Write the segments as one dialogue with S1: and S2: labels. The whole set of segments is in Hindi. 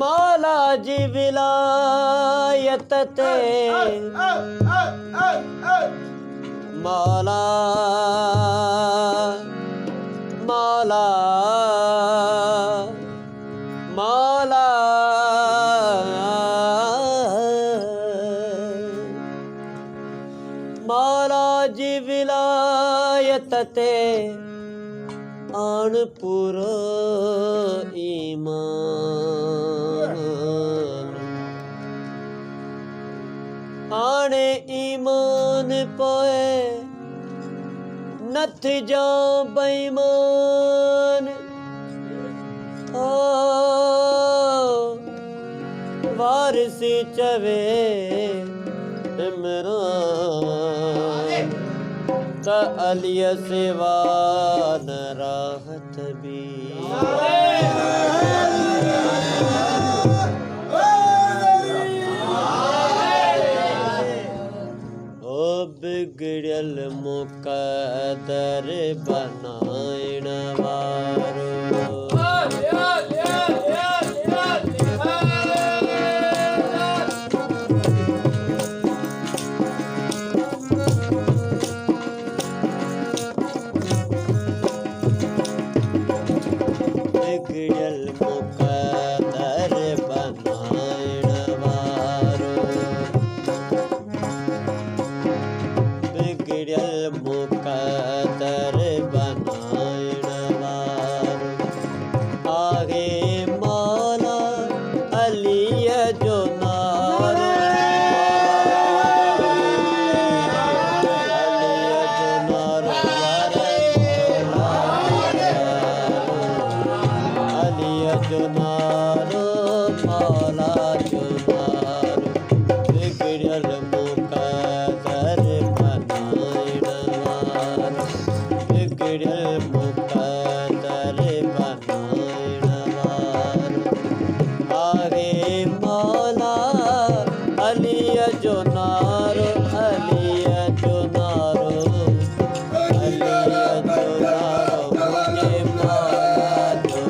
S1: मौला जी विलायत ते मौला मौला मौला मौला जी विलायत ते आन पूरो ईमान आने ईमान पोए नथ जा बेईमान ओ वारसी चवे इमरान त अलिय सिवा न राहत भी ओ बिगड़ल मुकदर बनाइण वारो बिगड़ल मुकदर बनाइण वारो बिगड़ल मुकदर बनाइण वारो आगे मौला अलीय जो नारो अलीय जो नारो अलिय जो नारो मौला जो नारो बिगड़ल मुकदर बनाइण वारो बिगड़ल मुकदर बनाइण वारो आगे मौला अलिय जो नारो अलिय जो नारो अलिय जो नारो मुझे मौला जो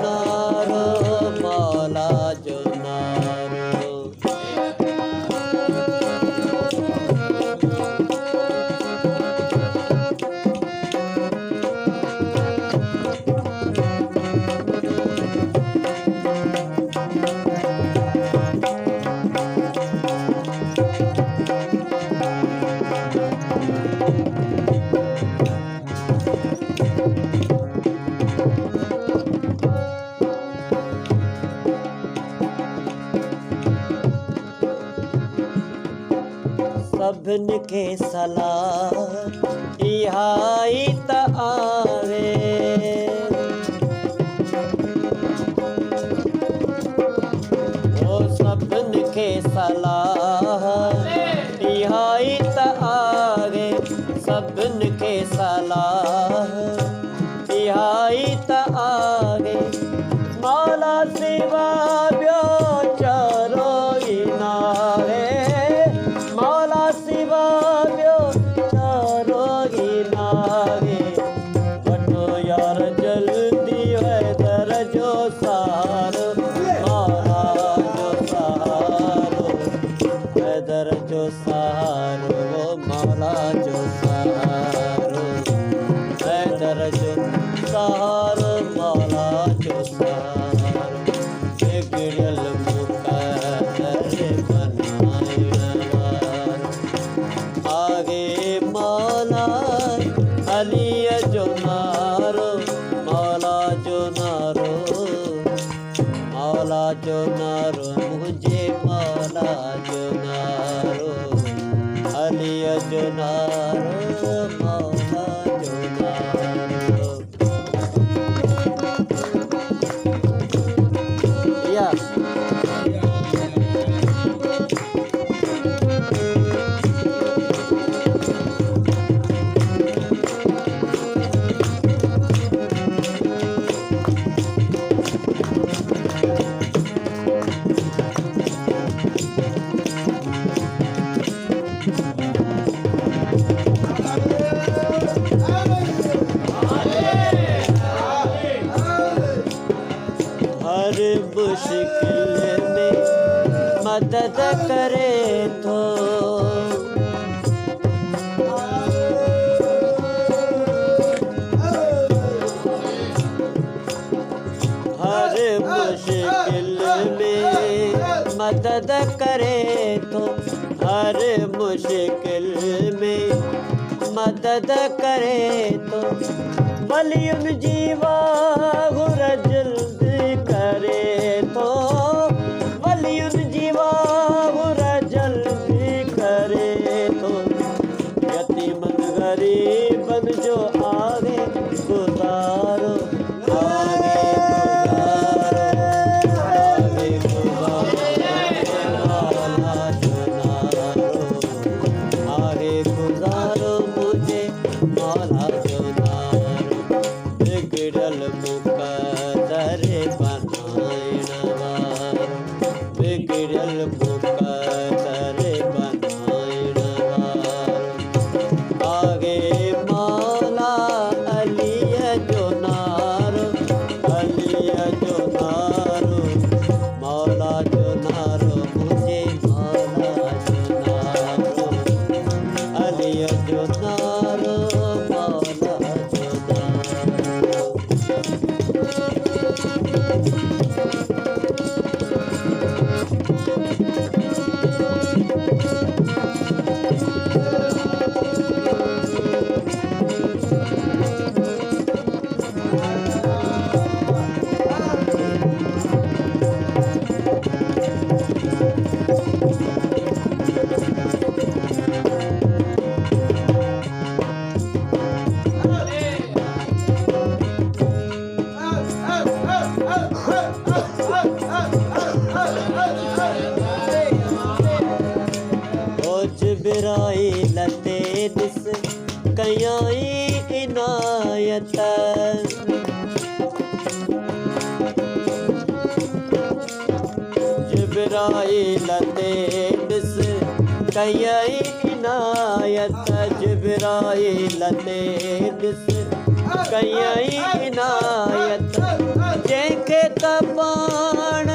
S1: नारो मौला जो नारो सभिन खे सलाह इहाई त आवे ओ सभिन खे सलाह इहाई त आवे सभिन खे सलाह इहाई त आवे मौला सिवा ॿियो चारो ई नाहे मौला सिवा ॿियो चारो ई नाहे वठो यार जल्दी हैदर जो सहारो मौला जो सहारो हर मुश्किल में मदद करे तो हर मुश्किल में मदद करे तो हर मुश्किल में मदद करे तो वलियुन जीवा गुर जल्दी करे तो वलियुन जीवा गुर जल्दी करे तो यतीमन गरीबन जो आगे गुजारो बिराई लते दिस कयाई इनायत जिब्राई लते दिस कयाई इनायत जिब्राई लते दिस कयाई इनायत जंहिंखे तपाण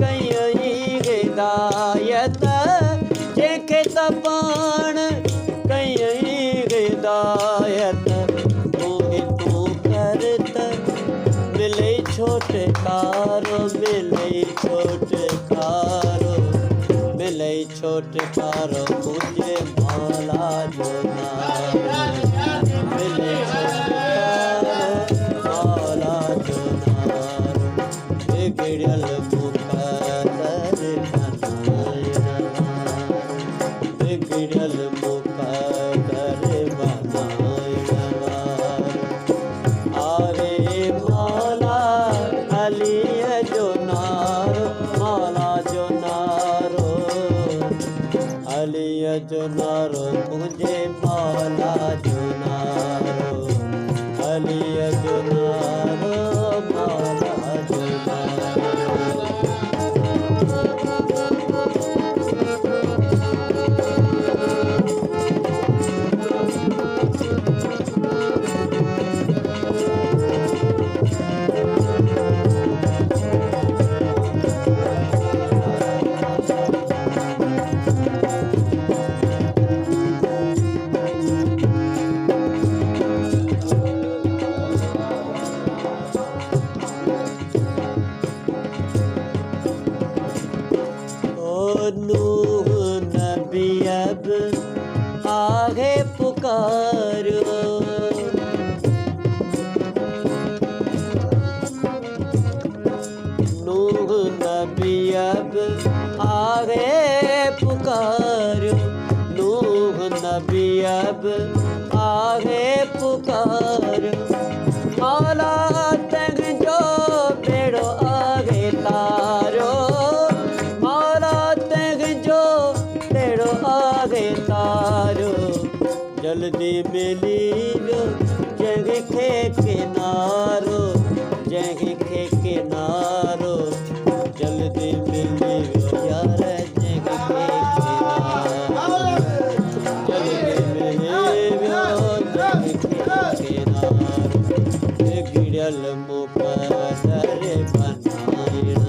S1: कयाई हिदायत जंहिंखे तपाण कयई हिदायत मोहि तूं कर त मिले छोटकारो मिले छोटकारो मिले छोटकारो मुझे मौला जो नारो मिले छोटकारो मौला जो नारो बिगड़ल मुक़द्दर बिगड़ल मुक़द्दर आरे मौला अली जो नारो मौला जो नारो अली जो नारो मुझे मौला जो नारो अली जो नारो मौला जो नारो नूह नबी अब आगे पुकारो नूह नबी अब आगे पुकारो नूह नबी अब आगे पुकारो मौला तंग जो बेड़ो आगे तारो तारो जल्दी मिलियो जंहिंखे किनारो जंहिंखे किनारो जल्दी मिलियो यार जंहिंखे किनारो जल्दी मिलियो जंहिंखे किनारो बिगड़ल मुक़द्दर बनाइण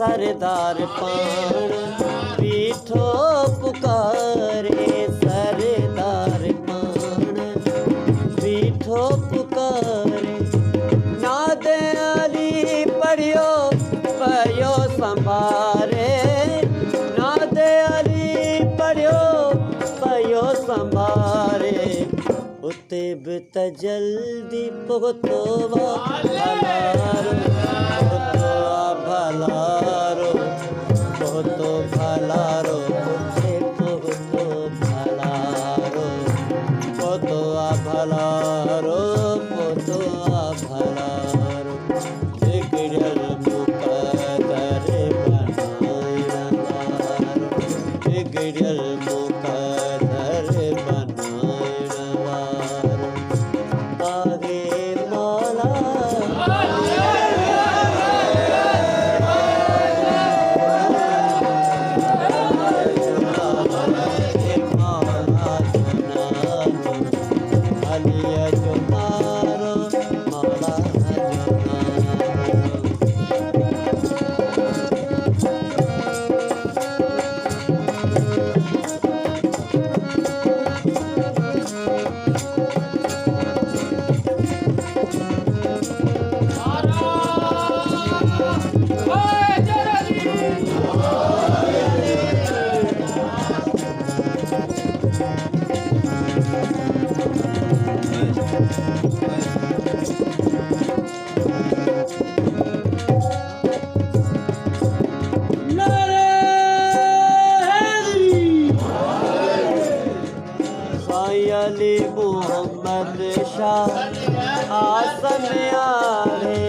S1: सरदार पाण बीठो पुकारे, सरदार पाण बीठो पुकारे। नाद अली पढ़ियो पयो संभारे, नाद अली पढ़ियो पयो संभारे। उते बि त जल्दी पहुतो भलारो, पहुतो भलारो, पहुतो भलारो, उते पहुतो भलारो, पहुतो भलारो, पहुतो भलारो। बिगड़ल मुक़द्दर बनाइण वारो, बिगड़ल मुक़द्दर बनाइण वारो। आगे मौला अलिया जो नारो, मौला जो नारो। साईं अली मोहम्मद शाह आसन आवे,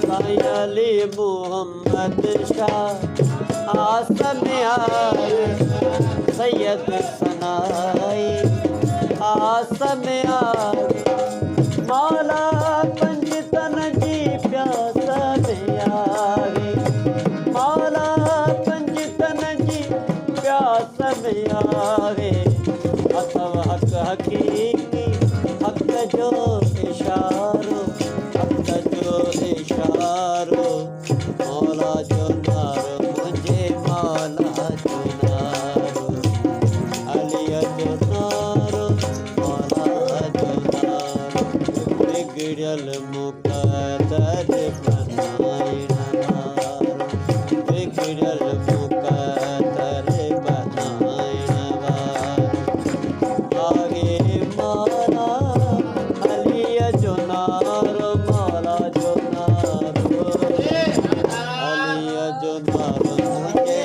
S1: साईं अली मोहम्मद शाह आसन आवे। सैयद सनाई आसन आवे, मौला पंजतन जी प्यास में आवे, मौला पंजतन जी प्यास में आवे। अथव हक हकीकी हक जो इशारो, हक जो इशारो। मौला जो नारो मुझे मौला जो नारो, अलिया जो नारो, मौला जो नारो। बिगड़ल मुक़द्दर बनाइण वारो, बिगड़ल मुक़द्दर बनाइण वारो। आगे मौला अलिया जो नारो, मौला जो नारो, अलिया जो नारो मुझे